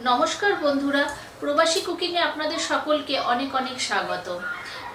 নমস্কার বন্ধুরা, প্রবাসী কুকিংয়ে আপনাদের সকলকে অনেক অনেক স্বাগত।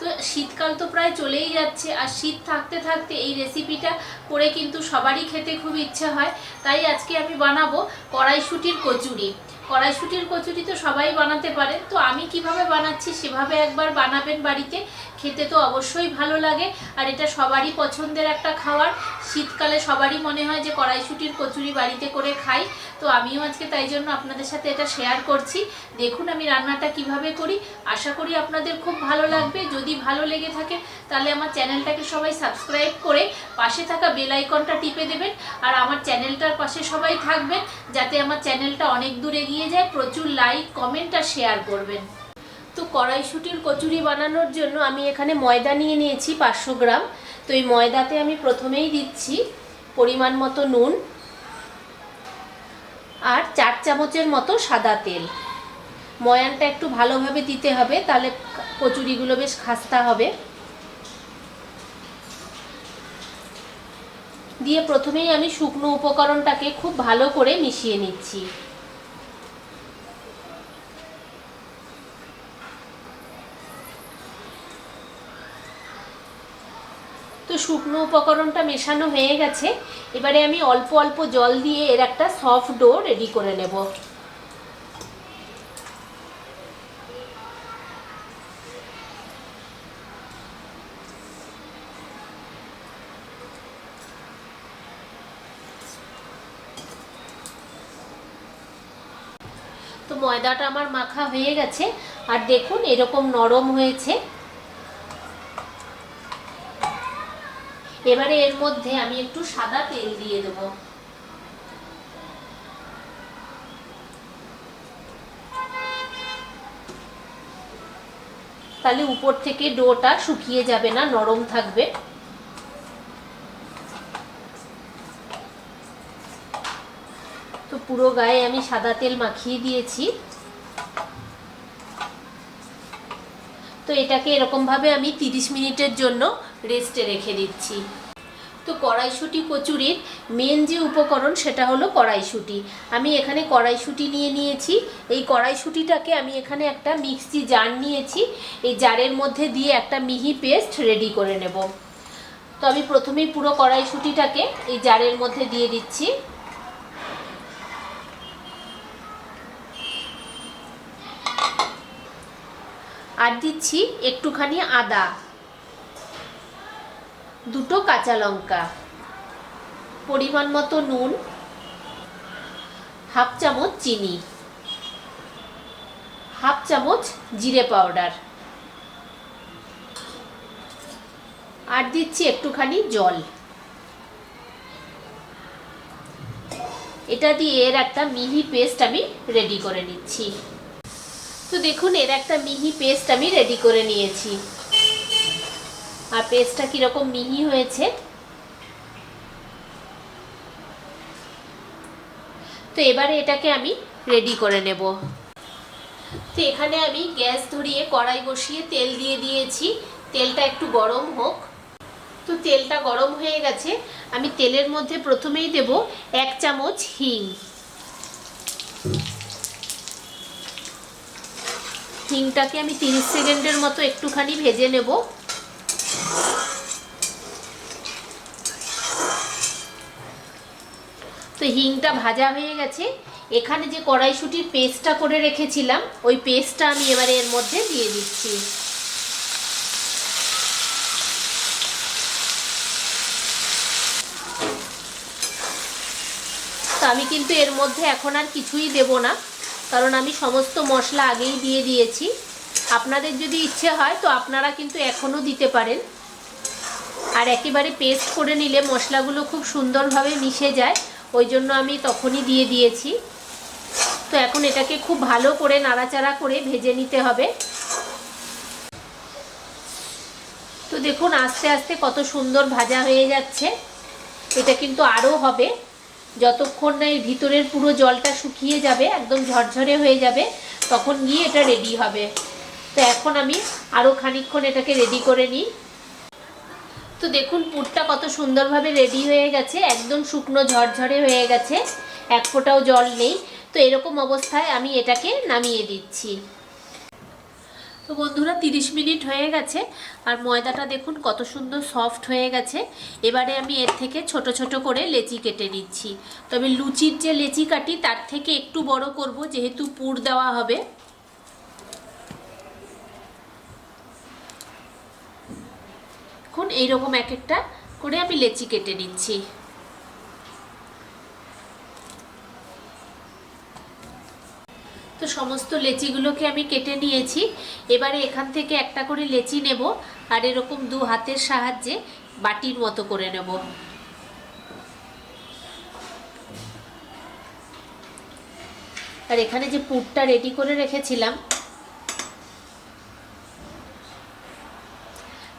তো শীতকাল তো প্রায় চলেই যাচ্ছে, আর শীত থাকতে থাকতে এই রেসিপিটা করে কিন্তু সবারই খেতে খুব ইচ্ছা হয়। তাই আজকে আমি বানাবো কড়াইশুঁটির কচুরি। কড়াইশুঁটির কচুরি তো সবাই বানাতে পারে, তো আমি কিভাবে বানাচ্ছি সেভাবে একবার বানাবেন বাড়িতে, খেতে তো অবশ্যই ভালো লাগে। আর এটা সবারই পছন্দের একটা খাবার। শীতকালে সবারই মনে হয় যে কড়াইশুঁটির কচুরি বাড়িতে করে খাই। তো আমিও আজকে তাই জন্য আপনাদের সাথে এটা শেয়ার করছি। দেখুন আমি রান্নাটা কিভাবে করি, আশা করি আপনাদের খুব ভালো লাগবে। যদি ভালো লেগে থাকে তাহলে আমার চ্যানেলটাকে সবাই সাবস্ক্রাইব করে পাশে থাকা বেল আইকনটা টিপে দেবেন। আর আমার চ্যানেলটার পাশে সবাই থাকবেন, যাতে আমার চ্যানেলটা অনেক দূর এগিয়ে যায়। প্রচুর লাইক, কমেন্ট আর শেয়ার করবেন। তো কড়াইশুঁটির কচুরি বানানোর জন্য আমি এখানে ময়দা নিয়ে নিয়েছি 500 গ্রাম। তো এই ময়দাতে আমি প্রথমেই দিচ্ছি পরিমাণ মতো নুন আর 4 চামচের মতো সাদা তেল। ময়ানটা একটু ভালোভাবে দিতে হবে, তাহলে কচুরিগুলো বেশ খাস্তা হবে। দিয়ে প্রথমেই আমি শুকনো উপকরণটাকে খুব ভালো করে মিশিয়ে নিচ্ছি। তো শুকনো উপকরণটা মেশানো হয়ে গেছে। এবারে আমি অল্প অল্প জল দিয়ে এর একটা সফট ডো রেডি করে নেব। তো ময়দাটা আমার মাখা হয়ে গেছে, আর দেখুন এরকম নরম হয়েছে। এবারে এর মধ্যে আমি একটু সাদা তেল দিয়ে দেব। তাহলে উপর থেকে ডোটা শুকিয়ে যাবে না, নরম থাকবে। তো পুরো গায়ে আমি সাদা তেল মাখিয়ে দিয়েছি। তো এটাকে এরকমভাবে আমি 30 মিনিটের জন্য রেস্টে রেখে দিচ্ছি। তো কড়াইশুঁটি কচুরির মেন যে উপকরণ সেটা হলো কড়াইশুঁটি। আমি এখানে কড়াইশুঁটি নিয়ে নিয়েছি। এই কড়াইশুঁটিটাকে আমি এখানে একটা মিক্সি জার নিয়েছি। এই জারের মধ্যে দিয়ে একটা মিহি পেস্ট রেডি করে নেব। তো আমি প্রথমেই পুরো কড়াইশুঁটিটাকে এই জারের মধ্যে দিয়ে দিচ্ছি। আর দিচ্ছি একটুখানি আদা, দুটো কাঁচা লঙ্কা, পরিমাণ মতো নুন, হাফ চামচ চিনি, হাফ চামচ জিরে পাউডার, আর দিচ্ছি একটুখানি জল। এটা দিয়ে এর একটা মিহি পেস্ট আমি রেডি করে নিচ্ছি। তো দেখুন এর একটা মিহি পেস্ট আমি রেডি করে নিয়েছি। আর পেস্টটা কিরকম মিহি হয়েছে। তো এবারে এটাকে আমি রেডি করে নেব। তো এখানে আমি গ্যাস ধরিয়ে কড়াই বসিয়ে তেল দিয়ে দিয়েছি। তেলটা একটু গরম হোক। তো তেলটা গরম হয়ে গেছে। আমি তেলের মধ্যে প্রথমেই দেব 1 চামচ হিং। হিংটাকে আমি 30 সেকেন্ডের মতো একটুখানি ভেজে নেব। তো হিংটা ভাজা হয়ে গেছে। এখানে যে কড়াইশুঁটির পেস্টটা করে রেখেছিলাম, ওই পেস্টটা আমি এবারে এর মধ্যে দিয়ে দিচ্ছি। তো আমি কিন্তু এর মধ্যে এখন আর কিছুই দেব না, কারণ আমি সমস্ত মশলা আগেই দিয়ে দিয়েছি। আপনাদের যদি ইচ্ছে হয় তো আপনারা কিন্তু এখনও দিতে পারেন। আর একেবারে পেস্ট করে নিলে মশলাগুলো খুব সুন্দরভাবে মিশে যায়, ওই জন্য আমি তখনই দিয়ে দিয়েছি। তো এখন এটাকে খুব ভালো করে নাড়াচাড়া করে ভেজে নিতে হবে। তো দেখুন আস্তে আস্তে কত সুন্দর ভাজা হয়ে যাচ্ছে। এটা কিন্তু আরও হবে, যতক্ষণ না এর ভিতরের পুরো জলটা শুকিয়ে যাবে, একদম ঝরঝরে হয়ে যাবে, তখন গিয়ে এটা রেডি হবে। তো এখন আমি আরও খানিকক্ষণ এটাকে রেডি করে নিই। তো দেখুন পুরটা কত সুন্দরভাবে রেডি হয়ে গেছে, একদম শুকনো ঝরঝরে হয়ে গেছে, এক ফোঁটাও জল নেই। তো এরকম অবস্থায় আমি এটাকে নামিয়ে দিচ্ছি। তো বন্ধুরা 30 মিনিট হয়ে গেছে আর ময়দাটা দেখুন কত সুন্দর সফট হয়ে গেছে। এবারে আমি এর থেকে ছোট ছোট করে লেচি কেটে নিচ্ছি। তবে লুচির যে লেচি কাটি তার থেকে একটু বড় করব, যেহেতু পুর দেওয়া হবে। এখন এইরকম এক একটা করে আমি লেচি কেটে নিচ্ছি। তো সমস্ত লেচিগুলোকে আমি কেটে নিয়েছি। এবারে এখান থেকে একটা করে লেচি নেব আর এরকম দু হাতের সাহায্যে বাটির মতো করে নেব। আর এখানে যে পুরটা রেডি করে রেখেছিলাম,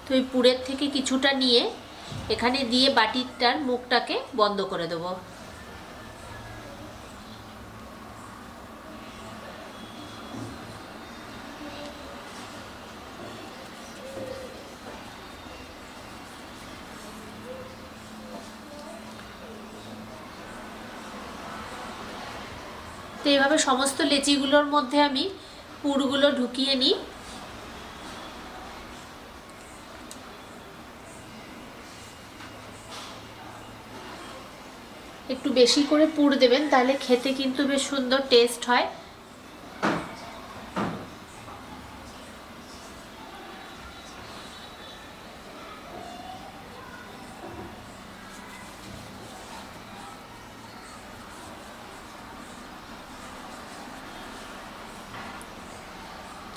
তো এই পুরের থেকে কিছুটা নিয়ে এখানে দিয়ে বাটিটার মুখটাকে বন্ধ করে দেবো। তো এইভাবে সমস্ত লেচিগুলোর মধ্যে আমি পুরগুলো ঢুকিয়ে নিই। একটু বেশি করে পুর দেবেন, তাহলে খেতে কিন্তু বেশ সুন্দর টেস্ট হয়।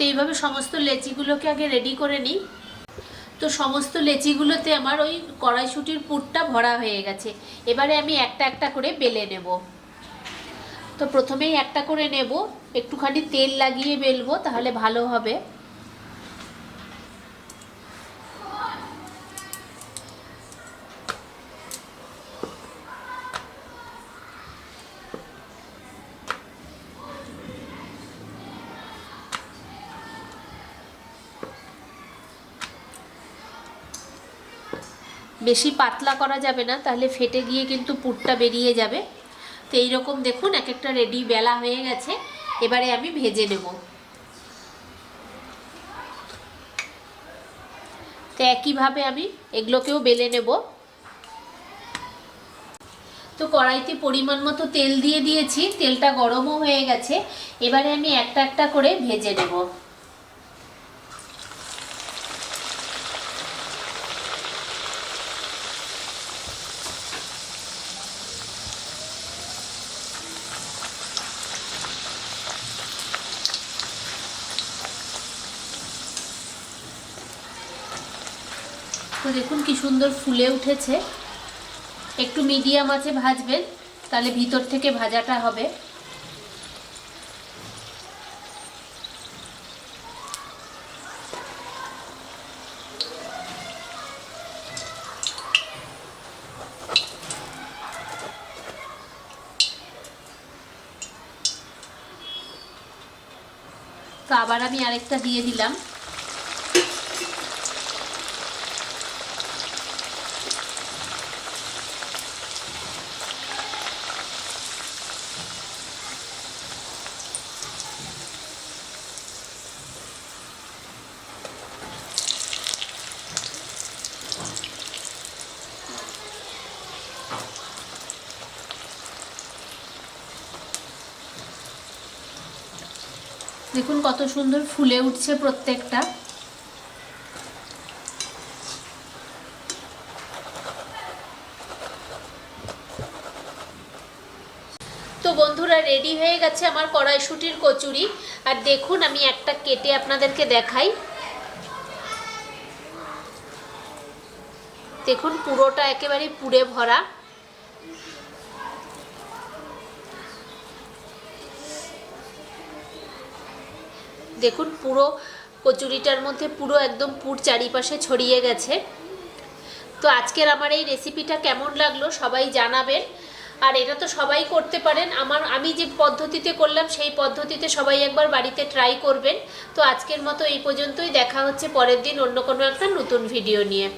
তো এইভাবে সমস্ত লেচিগুলোকে আগে রেডি করে নিই। তো সমস্ত লেচিগুলোতে আমার ওই কড়াইশুঁটির পুরটা ভরা হয়ে গেছে। এবারে আমি একটা একটা করে বেলে নেব। তো প্রথমেই একটা করে নেব, একটুখানি তেল লাগিয়ে বেলবো, তাহলে ভালো হবে। বেশি পাতলা করা যাবে না, তাহলে ফেটে গিয়ে কিন্তু পুরটা বেরিয়ে যাবে। তো এইরকম দেখুন এক একটা রেডি বেলা হয়ে গেছে। এবারে আমি ভেজে নেব। তো একইভাবে আমি এগুলোকেও বেলে নেব। তো কড়াইতে পরিমাণ মতো তেল দিয়ে দিয়েছি, তেলটা গরমও হয়ে গেছে। এবারে আমি একটা একটা করে ভেজে নেব। তো দেখুন কি সুন্দর ফুলে উঠেছে। একটু মিডিয়াম আঁচে ভাজবেন, তাহলে ভিতর থেকে ভাজাটা হবে। তো আবার আমি আরেকটা দিয়ে দিলাম। দেখুন কত সুন্দর ফুলে উঠছে প্রত্যেকটা। তো বন্ধুরা রেডি হয়ে গেছে আমার কড়াইশুঁটির কচুরি। আর দেখুন আমি একটা কেটে আপনাদেরকে দেখাই। দেখুন পুরোটা একেবারে পুরে ভরা। দেখুন পুরো কচুরিটার মধ্যে পুরো একদম পুর চারিপাশে ছড়িয়ে গেছে। তো আজকের আমার এই রেসিপিটা কেমন লাগলো সবাই জানাবেন। আর এটা তো সবাই করতে পারেন, আমি যে পদ্ধতিতে করলাম সেই পদ্ধতিতে সবাই একবার বাড়িতে ট্রাই করবেন। তো আজকের মতো এই পর্যন্তই। দেখা হচ্ছে পরের দিন অন্য কোনো একটা নতুন ভিডিও নিয়ে।